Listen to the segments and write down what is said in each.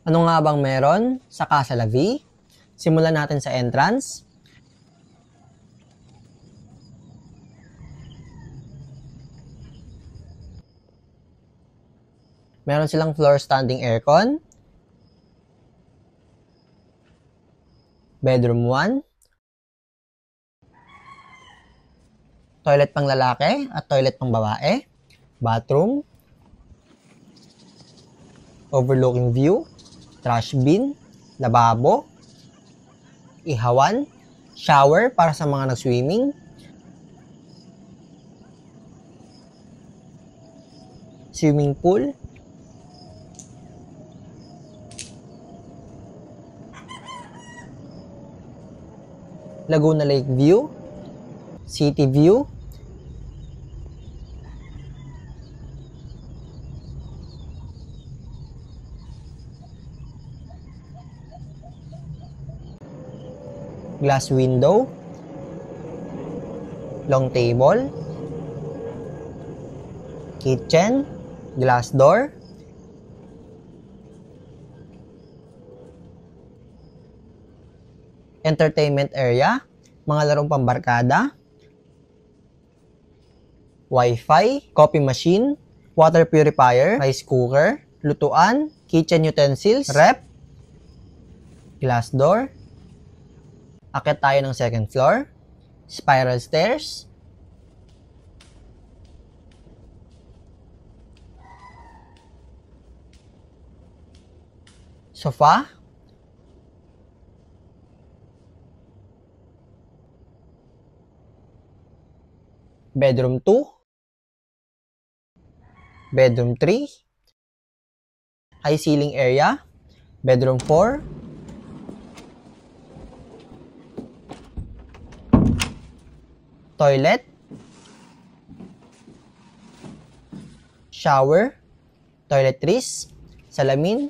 Ano nga bang meron sa Casa Lavie? Simulan natin sa entrance. Meron silang floor standing aircon. Bedroom 1. Toilet pang lalaki at toilet pang babae. Bathroom. Overlooking view. Trash bin. Lababo. Ihawan. Shower para sa mga nag-swimming. Swimming pool. Laguna Lake view. City view. Glass window. Long table. Kitchen. Glass door. Entertainment area. Mga larong pambarkada. Wi-Fi. Coffee machine. Water purifier. Rice cooker. Lutuan. Kitchen utensils. Rep. Glass door. Akyat tayo ng second floor. Spiral stairs. Sofa. Bedroom 2. Bedroom 3. High ceiling area. Bedroom 4. Toilet. Shower. Toiletries. Salamin.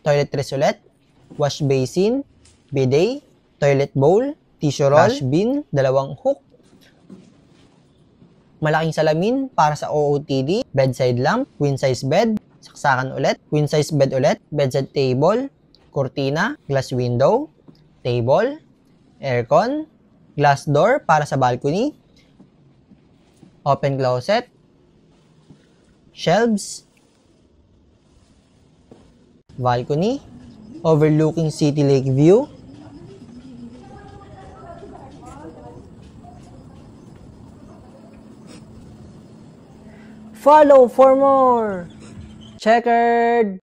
Toiletries ulit. Wash basin. Bidet. Toilet bowl. Tissue roll. Trash bin. Dalawang hook. Malaking salamin para sa OOTD. Bedside lamp. Queen size bed. Saksakan ulit. Queen size bed ulit. Bedside table. Cortina. Glass window. Table. Aircon. Glass door para sa balcony. Open closet. Shelves. Balcony. Overlooking City Lake view. Follow for more! Checkered!